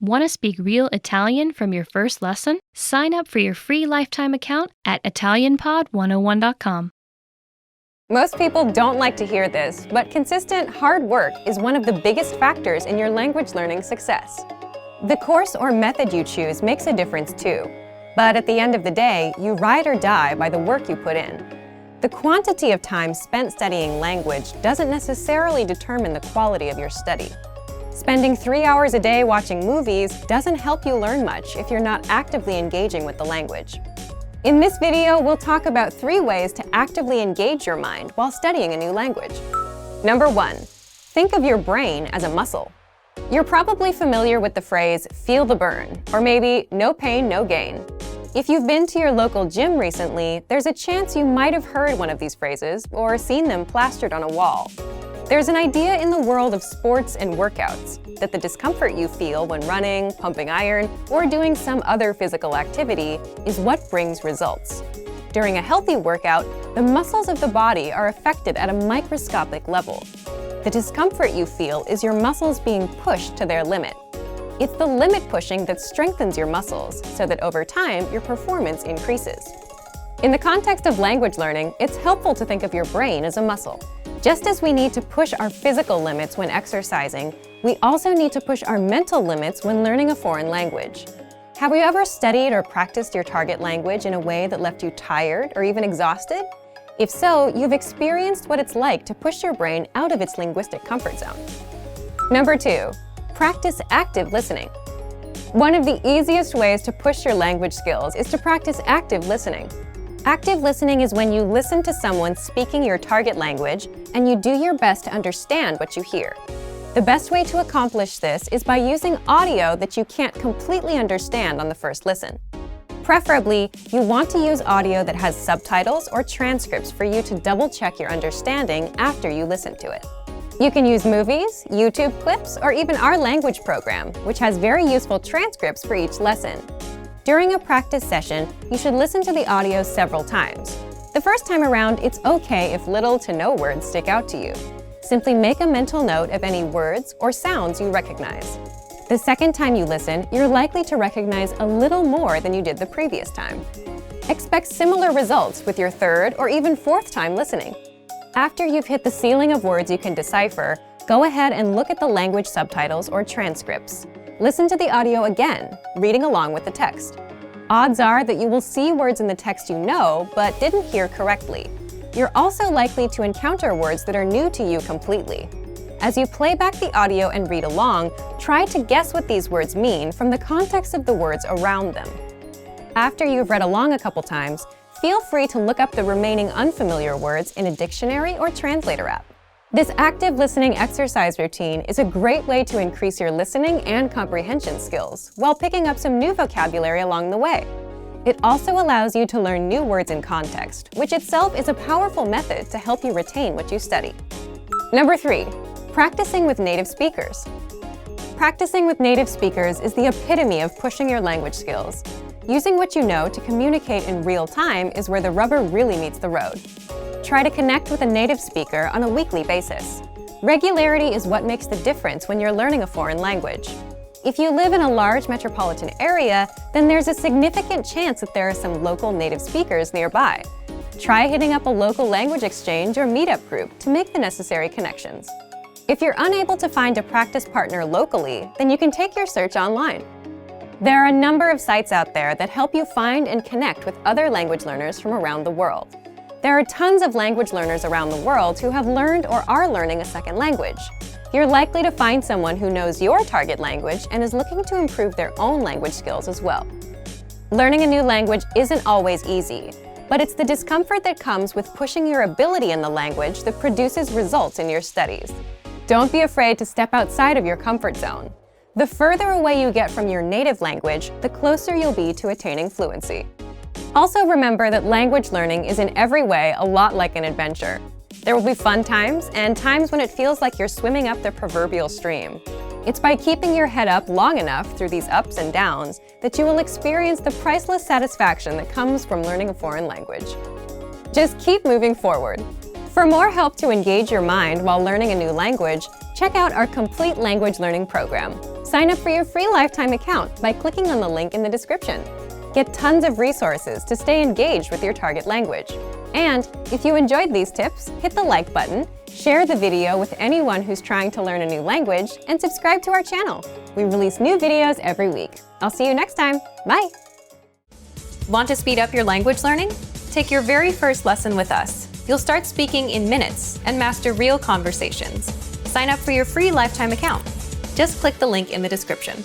Want to speak real Italian from your first lesson? Sign up for your free lifetime account at ItalianPod101.com. Most people don't like to hear this, but consistent, hard work is one of the biggest factors in your language learning success. The course or method you choose makes a difference too, but at the end of the day, you ride or die by the work you put in. The quantity of time spent studying language doesn't necessarily determine the quality of your study. Spending 3 hours a day watching movies doesn't help you learn much if you're not actively engaging with the language. In this video, we'll talk about 3 ways to actively engage your mind while studying a new language. Number 1, think of your brain as a muscle. You're probably familiar with the phrase, feel the burn, or maybe no pain, no gain. If you've been to your local gym recently, there's a chance you might have heard one of these phrases or seen them plastered on a wall. There's an idea in the world of sports and workouts that the discomfort you feel when running, pumping iron, or doing some other physical activity is what brings results. During a healthy workout, the muscles of the body are affected at a microscopic level. The discomfort you feel is your muscles being pushed to their limit. It's the limit pushing that strengthens your muscles so that over time, your performance increases. In the context of language learning, it's helpful to think of your brain as a muscle. Just as we need to push our physical limits when exercising, we also need to push our mental limits when learning a foreign language. Have you ever studied or practiced your target language in a way that left you tired or even exhausted? If so, you've experienced what it's like to push your brain out of its linguistic comfort zone. Number 2, practice active listening. One of the easiest ways to push your language skills is to practice active listening. Active listening is when you listen to someone speaking your target language and you do your best to understand what you hear. The best way to accomplish this is by using audio that you can't completely understand on the first listen. Preferably, you want to use audio that has subtitles or transcripts for you to double-check your understanding after you listen to it. You can use movies, YouTube clips, or even our language program, which has very useful transcripts for each lesson. During a practice session, you should listen to the audio several times. The first time around, it's okay if little to no words stick out to you. Simply make a mental note of any words or sounds you recognize. The second time you listen, you're likely to recognize a little more than you did the previous time. Expect similar results with your third or even fourth time listening. After you've hit the ceiling of words you can decipher, go ahead and look at the language subtitles or transcripts. Listen to the audio again, reading along with the text. Odds are that you will see words in the text you know but didn't hear correctly. You're also likely to encounter words that are new to you completely. As you play back the audio and read along, try to guess what these words mean from the context of the words around them. After you've read along a couple times, feel free to look up the remaining unfamiliar words in a dictionary or translator app. This active listening exercise routine is a great way to increase your listening and comprehension skills while picking up some new vocabulary along the way. It also allows you to learn new words in context, which itself is a powerful method to help you retain what you study. Number 3, practicing with native speakers. Practicing with native speakers is the epitome of pushing your language skills. Using what you know to communicate in real time is where the rubber really meets the road. Try to connect with a native speaker on a weekly basis. Regularity is what makes the difference when you're learning a foreign language. If you live in a large metropolitan area, then there's a significant chance that there are some local native speakers nearby. Try hitting up a local language exchange or meetup group to make the necessary connections. If you're unable to find a practice partner locally, then you can take your search online. There are a number of sites out there that help you find and connect with other language learners from around the world. There are tons of language learners around the world who have learned or are learning a second language. You're likely to find someone who knows your target language and is looking to improve their own language skills as well. Learning a new language isn't always easy, but it's the discomfort that comes with pushing your ability in the language that produces results in your studies. Don't be afraid to step outside of your comfort zone. The further away you get from your native language, the closer you'll be to attaining fluency. Also remember that language learning is in every way a lot like an adventure. There will be fun times and times when it feels like you're swimming up the proverbial stream. It's by keeping your head up long enough through these ups and downs that you will experience the priceless satisfaction that comes from learning a foreign language. Just keep moving forward. For more help to engage your mind while learning a new language, check out our complete language learning program. Sign up for your free lifetime account by clicking on the link in the description. Get tons of resources to stay engaged with your target language. And if you enjoyed these tips, hit the like button, share the video with anyone who's trying to learn a new language, and subscribe to our channel. We release new videos every week. I'll see you next time. Bye! Want to speed up your language learning? Take your very first lesson with us. You'll start speaking in minutes and master real conversations. Sign up for your free lifetime account. Just click the link in the description.